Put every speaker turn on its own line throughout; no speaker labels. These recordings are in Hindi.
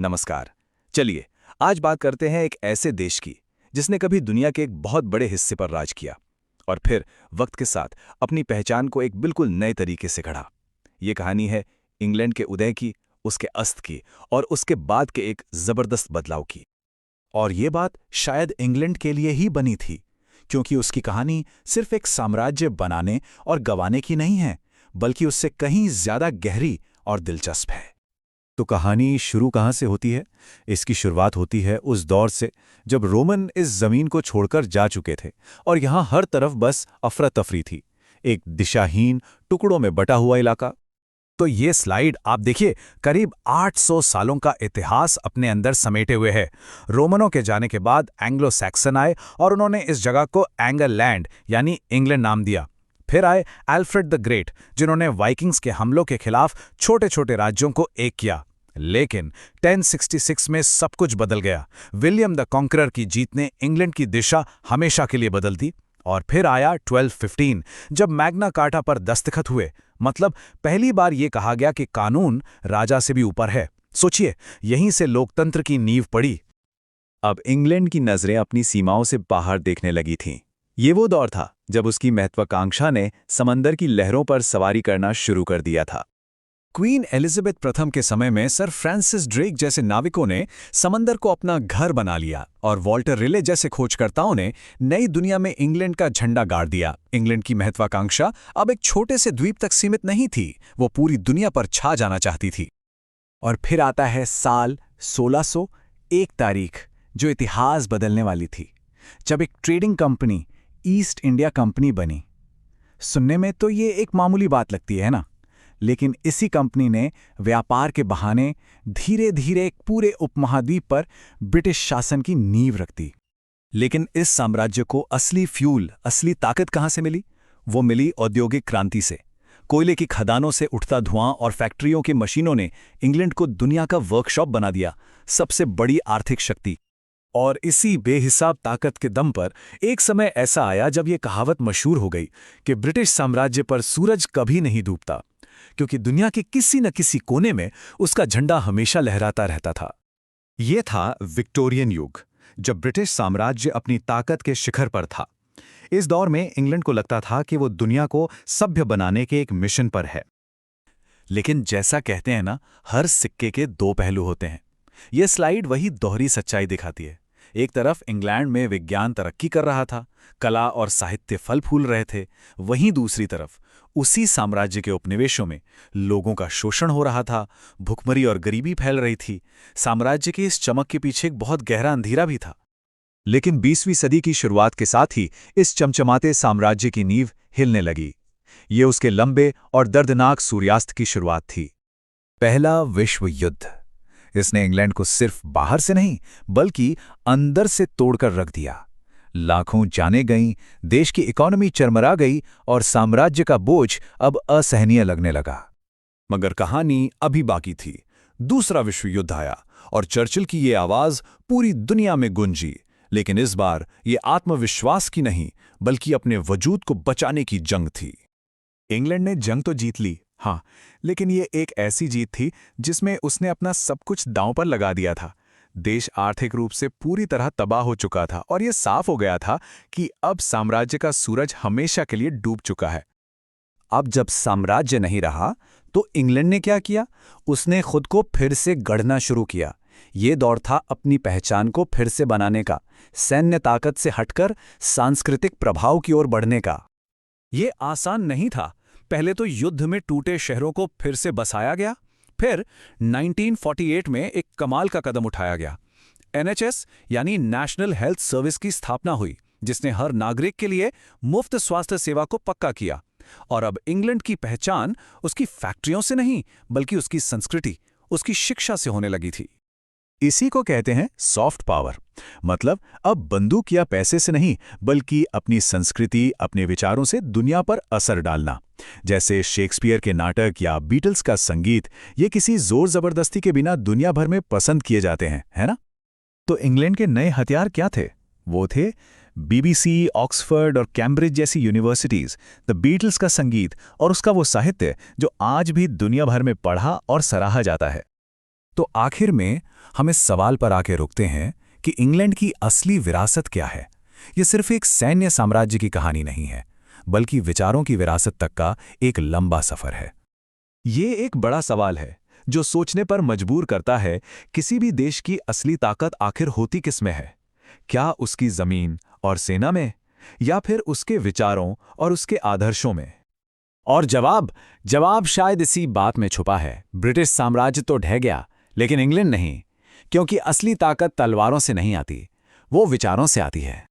नमस्कार। चलिए आज बात करते हैं एक ऐसे देश की जिसने कभी दुनिया के एक बहुत बड़े हिस्से पर राज किया और फिर वक्त के साथ अपनी पहचान को एक बिल्कुल नए तरीके से गढ़ा। ये कहानी है इंग्लैंड के उदय की, उसके अस्त की और उसके बाद के एक जबरदस्त बदलाव की। और ये बात शायद इंग्लैंड के लिए ही बनी थी, क्योंकि उसकी कहानी सिर्फ एक साम्राज्य बनाने और गंवाने की नहीं है, बल्कि उससे कहीं ज्यादा गहरी और दिलचस्प है। तो कहानी शुरू कहाँ से होती है? इसकी शुरुआत होती है उस दौर से जब रोमन इस जमीन को छोड़कर जा चुके थे और यहाँ हर तरफ बस अफरा तफरी थी, एक दिशाहीन, टुकड़ों में बटा हुआ इलाका। तो ये स्लाइड आप देखिए, करीब 800 सालों का इतिहास अपने अंदर समेटे हुए है। रोमनों के जाने के बाद एंग्लो सैक्सन आए और उन्होंने इस जगह को एंगललैंड यानी इंग्लैंड नाम दिया। फिर आए एल्फ्रेड द ग्रेट, जिन्होंने वाइकिंग्स के हमलों के खिलाफ छोटे छोटे राज्यों को एक किया। लेकिन 1066 में सब कुछ बदल गया। विलियम द कॉन्करर की जीत ने इंग्लैंड की दिशा हमेशा के लिए बदल दी। और फिर आया 1215, जब मैग्ना कार्टा पर दस्तखत हुए। मतलब पहली बार ये कहा गया कि कानून राजा से भी ऊपर है। सोचिए, यहीं से लोकतंत्र की नींव पड़ी। अब इंग्लैंड की नजरें अपनी सीमाओं से बाहर देखने लगी थीं। ये वो दौर था जब उसकी महत्वाकांक्षा ने समंदर की लहरों पर सवारी करना शुरू कर दिया था। क्वीन एलिजाबेथ प्रथम के समय में सर फ्रांसिस ड्रेक जैसे नाविकों ने समंदर को अपना घर बना लिया और वॉल्टर रिले जैसे खोजकर्ताओं ने नई दुनिया में इंग्लैंड का झंडा गाड़ दिया। इंग्लैंड की महत्वाकांक्षा अब एक छोटे से द्वीप तक सीमित नहीं थी, वो पूरी दुनिया पर छा जाना चाहती थी। और फिर आता है साल 1601 तारीख, जो इतिहास बदलने वाली थी, जब एक trading company east India company बनी। सुनने में तो ये एक मामूली बात लगती है ना, लेकिन इसी कंपनी ने व्यापार के बहाने धीरे धीरे एक पूरे उपमहाद्वीप पर ब्रिटिश शासन की नींव रख दी। लेकिन इस साम्राज्य को असली फ्यूल, असली ताकत कहाँ से मिली? वो मिली औद्योगिक क्रांति से। कोयले की खदानों से उठता धुआं और फैक्ट्रियों की मशीनों ने इंग्लैंड को दुनिया का वर्कशॉप बना दिया, सबसे बड़ी आर्थिक शक्ति। और इसी बेहिसाब ताकत के दम पर एक समय ऐसा आया जब ये कहावत मशहूर हो गई कि ब्रिटिश साम्राज्य पर सूरज कभी नहीं डूबता, क्योंकि दुनिया के किसी न किसी कोने में उसका झंडा हमेशा लहराता रहता था। ये था विक्टोरियन युग, जब ब्रिटिश साम्राज्य अपनी ताकत के शिखर पर था। इस दौर में इंग्लैंड को लगता था कि वो दुनिया को सभ्य बनाने के एक मिशन पर है। लेकिन जैसा कहते हैं ना, हर सिक्के के दो पहलू होते हैं। यह स्लाइड वही दोहरी सच्चाई दिखाती है। एक तरफ इंग्लैंड में विज्ञान तरक्की कर रहा था, कला और साहित्य फल फूल रहे थे। वहीं दूसरी तरफ उसी साम्राज्य के उपनिवेशों में लोगों का शोषण हो रहा था, भुखमरी और गरीबी फैल रही थी। साम्राज्य की इस चमक के पीछे एक बहुत गहरा अंधेरा भी था। लेकिन 20वीं सदी की शुरुआत के साथ ही इस चमचमाते साम्राज्य की नींव हिलने लगी। ये उसके लंबे और दर्दनाक सूर्यास्त की शुरुआत थी। पहला विश्व युद्ध। इसने इंग्लैंड को सिर्फ बाहर से नहीं, बल्कि अंदर से तोड़कर रख दिया। लाखों जानें गईं, देश की इकोनॉमी चरमरा गई और साम्राज्य का बोझ अब असहनीय लगने लगा। मगर कहानी अभी बाकी थी। दूसरा विश्व युद्ध आया और चर्चिल की ये आवाज पूरी दुनिया में गूंजी। लेकिन इस बार ये आत्मविश्वास की नहीं, बल्कि अपने वजूद को बचाने की जंग थी। इंग्लैंड ने जंग तो जीत ली, हाँ, लेकिन ये एक ऐसी जीत थी जिसमें उसने अपना सब कुछ दांव पर लगा दिया था। देश आर्थिक रूप से पूरी तरह तबाह हो चुका था और यह साफ हो गया था कि अब साम्राज्य का सूरज हमेशा के लिए डूब चुका है। अब जब साम्राज्य नहीं रहा, तो इंग्लैंड ने क्या किया? उसने खुद को फिर से गढ़ना शुरू किया। ये दौर था अपनी पहचान को फिर से बनाने का, सैन्य ताकत से हटकर सांस्कृतिक प्रभाव की ओर बढ़ने का। ये आसान नहीं था। पहले तो युद्ध में टूटे शहरों को फिर से बसाया गया। फिर 1948 में एक कमाल का कदम उठाया गया। NHS यानी नेशनल हेल्थ सर्विस की स्थापना हुई, जिसने हर नागरिक के लिए मुफ्त स्वास्थ्य सेवा को पक्का किया। और अब इंग्लैंड की पहचान उसकी फैक्ट्रियों से नहीं, बल्कि उसकी संस्कृति, उसकी शिक्षा से होने लगी थी। इसी को कहते हैं सॉफ्ट पावर। मतलब अब बंदूक या पैसे से नहीं, बल्कि अपनी संस्कृति, अपने विचारों से दुनिया पर असर डालना। जैसे शेक्सपियर के नाटक या बीटल्स का संगीत, ये किसी जोर जबरदस्ती के बिना दुनिया भर में पसंद किए जाते हैं, है ना? तो इंग्लैंड के नए हथियार क्या थे? वो थे BBC, ऑक्सफोर्ड और कैम्ब्रिज जैसी यूनिवर्सिटीज, द बीटल्स का संगीत और उसका वो साहित्य जो आज भी दुनिया भर में पढ़ा और सराहा जाता है। तो आखिर में हम इस सवाल पर आके रुकते हैं कि इंग्लैंड की असली विरासत क्या है। ये सिर्फ एक सैन्य साम्राज्य की कहानी नहीं है, बल्कि विचारों की विरासत तक का एक लंबा सफर है। ये एक बड़ा सवाल है जो सोचने पर मजबूर करता है, किसी भी देश की असली ताकत आखिर होती किस में है? क्या उसकी जमीन और सेना में, या फिर उसके विचारों और उसके आदर्शों में?
और जवाब शायद इसी बात में छुपा है। ब्रिटिश साम्राज्य तो ढह गया, लेकिन इंग्लैंड नहीं, क्योंकि असली ताकत तलवारों से नहीं आती, वो विचारों से आती है।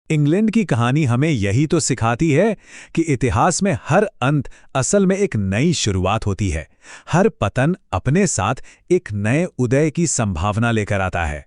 इंग्लैंड की कहानी हमें यही तो सिखाती है कि इतिहास में हर अंत असल में एक नई शुरुआत होती है। हर पतन अपने साथ एक नए उदय की संभावना लेकर आता है।